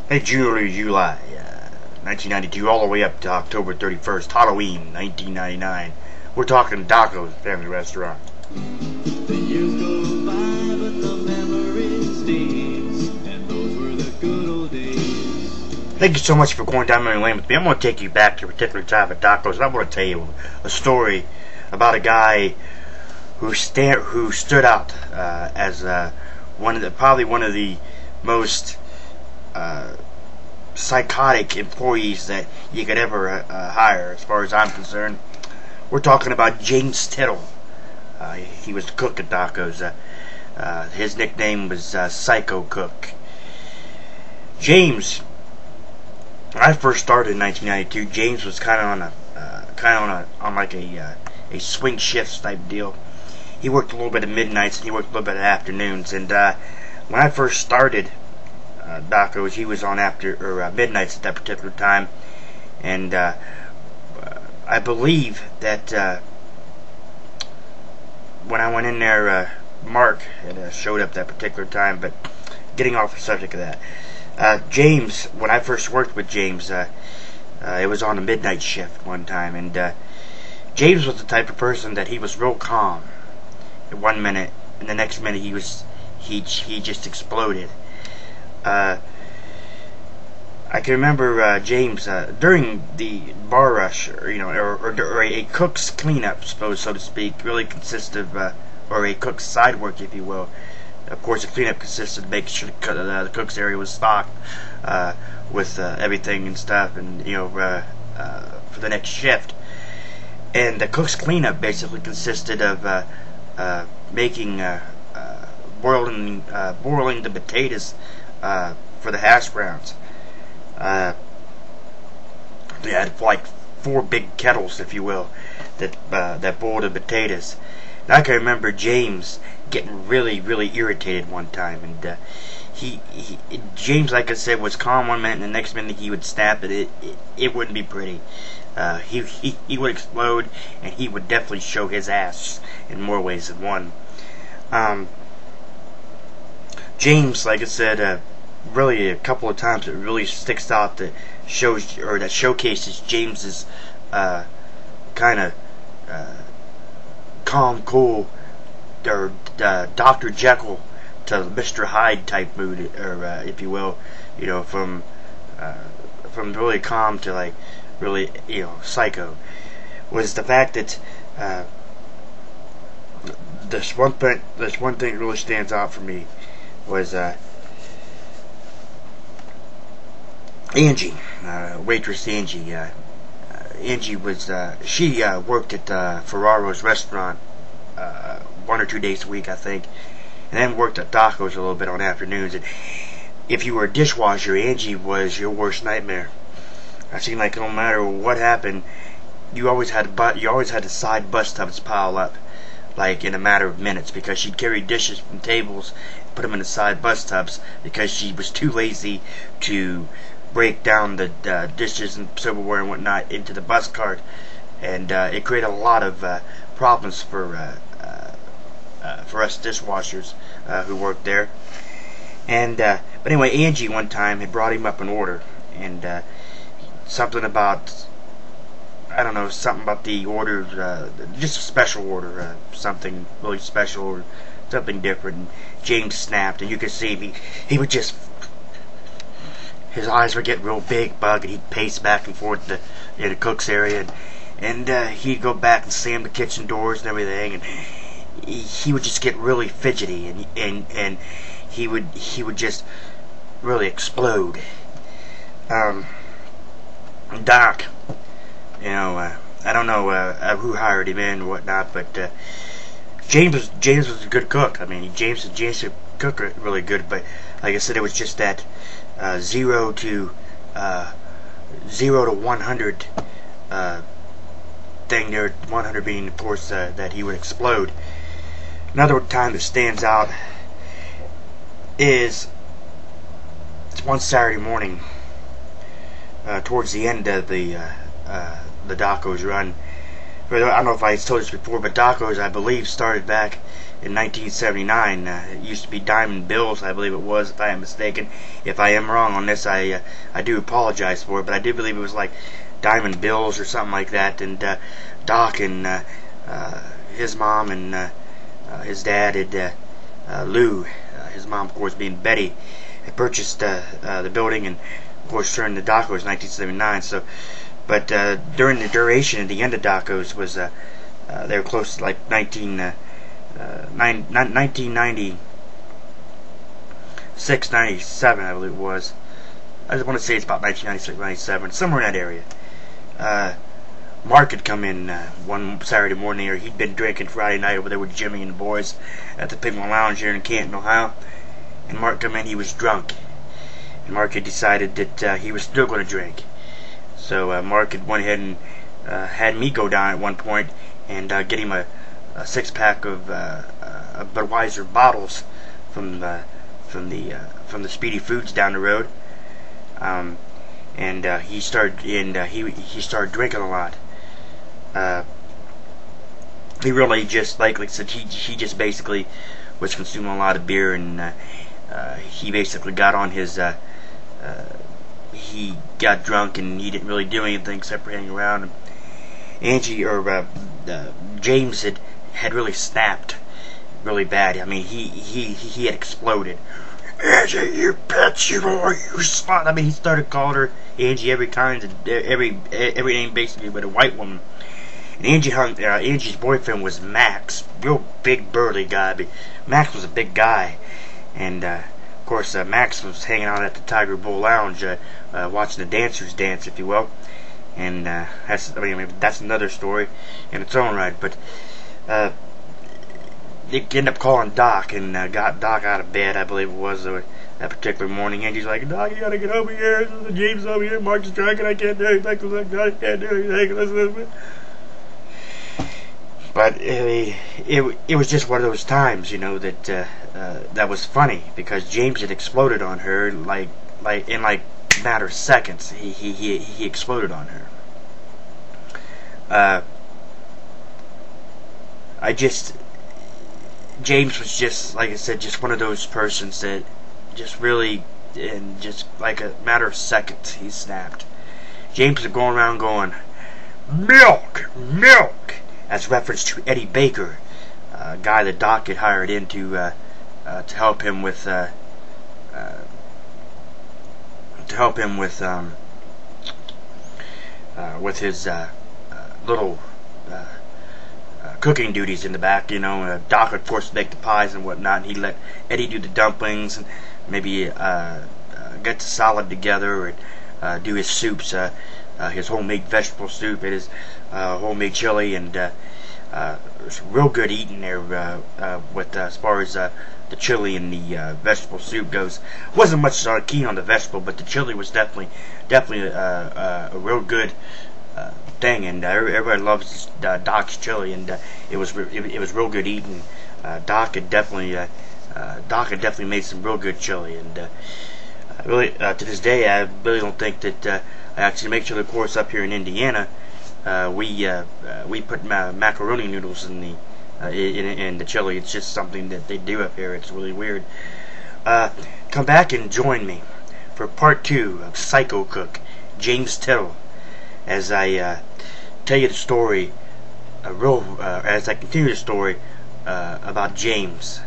Hey, July 1992, all the way up to October 31st, Halloween 1999. We're talking Doco's Family Restaurant. The years go by, but the memory stays, and those were the good old days. Thank you so much for going down memory lane with me. I'm going to take you back to a particular time at Doco's, and I'm going to tell you a story about a guy who stood out as probably one of the most psychotic employees that you could ever hire, as far as I'm concerned. We're talking about JamesPsychoCookTittle. He was the cook at Doco's. His nickname was Psycho Cook. James, when I first started in 1992, James was kind of on a swing shifts type deal. He worked a little bit of midnights and he worked a little bit of afternoons. And when I first started Doco's, he was on midnights at that particular time. And I believe that when I went in there, Mark had showed up that particular time. But getting off the subject of that, James, when I first worked with James, it was on a midnight shift one time, and James was the type of person that he was real calm at one minute, and the next minute he just exploded. I can remember James during the bar rush, or a cook's cleanup, so to speak, really consists of, or a cook's side work, if you will. Of course, the cleanup consisted of making sure the cook's area was stocked with everything and stuff, and for the next shift. And the cook's cleanup basically consisted of boiling the potatoes for the hash browns. They had like 4 big kettles, if you will, that boiled the potatoes. And I can remember James getting really, really irritated one time, and James, like I said, was calm one minute, and the next minute he would snap, and it wouldn't be pretty. He would explode, and he would definitely show his ass in more ways than one. James, like I said, really a couple of times it really sticks out that showcases James's kind of calm, cool, or Dr. Jekyll to Mr. Hyde type mood, or if you will, from really calm to like really psycho, was the fact that this one thing that really stands out for me was Angie, waitress Angie. Angie was she worked at Ferraro's restaurant 1 or 2 days a week, I think, and then worked at Doco's a little bit on afternoons. And if you were a dishwasher, Angie was your worst nightmare. I seemed like no matter what happened, you always had the side bus tubs pile up, like in a matter of minutes, because she'd carry dishes from tables, put them in the side bus tubs, because she was too lazy to break down the dishes and silverware and whatnot into the bus cart, and it created a lot of problems for us dishwashers who worked there. And but anyway, Angie one time had brought him up an order, and something about the order, just a special order, something really special or something different. And James snapped, and you could see he would just, his eyes were getting real big, bug, and he'd pace back and forth in the cook's area, and he'd go back and slam the kitchen doors and everything, and he would just get really fidgety, and he would just really explode. Doc, I don't know who hired him in or whatnot, but James was a good cook. I mean, James could cook really good, but like I said, it was just that 0 to 100 thing there. 100 being, of course, that he would explode. Another time that stands out is one Saturday morning, towards the end of the Doco's run. I don't know if I told this before, but Doco's, I believe, started back in 1979. It used to be Diamond Bills, I believe it was, if I am mistaken. If I am wrong on this, I do apologize for it, but I do believe it was like Diamond Bills or something like that. And Doc and his mom and his dad had Lou, his mom, of course, being Betty, had purchased the building and, of course, turned to Doco's in 1979. So, but during the duration at the end of Doco's was they were close to like 1996, 97, I believe it was. I just want to say it's about 1996, 97, somewhere in that area. Mark had come in one Saturday morning, or he'd been drinking Friday night over there with Jimmy and the boys at the Pigment Lounge here in Canton, Ohio. And Mark come in, he was drunk. And Mark had decided that he was still going to drink. So Mark had went ahead and had me go down at one point and get him a six-pack of Budweiser bottles from the Speedy Foods down the road. And he started drinking a lot. He really just like I said, he just basically was consuming a lot of beer, and he basically got on his he got drunk and he didn't really do anything except for hanging around. And Angie or James had really snapped really bad. I mean, he had exploded. Angie, you bitch, you slut. I mean, he started calling her Angie every name basically but a white woman. And Angie's boyfriend was Max, real big burly guy. But Max was a big guy, and of course Max was hanging out at the Tiger Bull Lounge, watching the dancers dance, if you will. And that's another story in its own right. But they ended up calling Doc and got Doc out of bed, I believe it was, that particular morning. And he's like, "Doc, you gotta get over here. James over here. Mark's drinking. I can't do anything. I can't do anything." Listen. But it was just one of those times, you know, that that was funny, because James had exploded on her like in a matter of seconds. He exploded on her. James was just, like I said, just one of those persons that just really, in just like a matter of seconds, he snapped. James was going around going, "Milk, milk," as reference to Eddie Baker, a guy that Doc had hired in to help him with his little cooking duties in the back, you know. Doc would, of course, make the pies and whatnot, and he'd let Eddie do the dumplings and maybe get the salad together and do his soups, his homemade vegetable soup and his homemade chili, and it's real good eating there with as far as the chili and the vegetable soup goes. Wasn't much keen on the vegetable, but the chili was definitely a real good thing, and everybody loves Doc's chili, and it was real good eating. Doc had definitely made some real good chili, and really to this day I really don't think that I actually make sure, of course, up here in Indiana we put macaroni noodles in the chili. It's just something that they do up here. It's really weird. Come back and join me for part 2 of Psycho Cook, James Tittle, as I tell you the story, as I continue the story about James.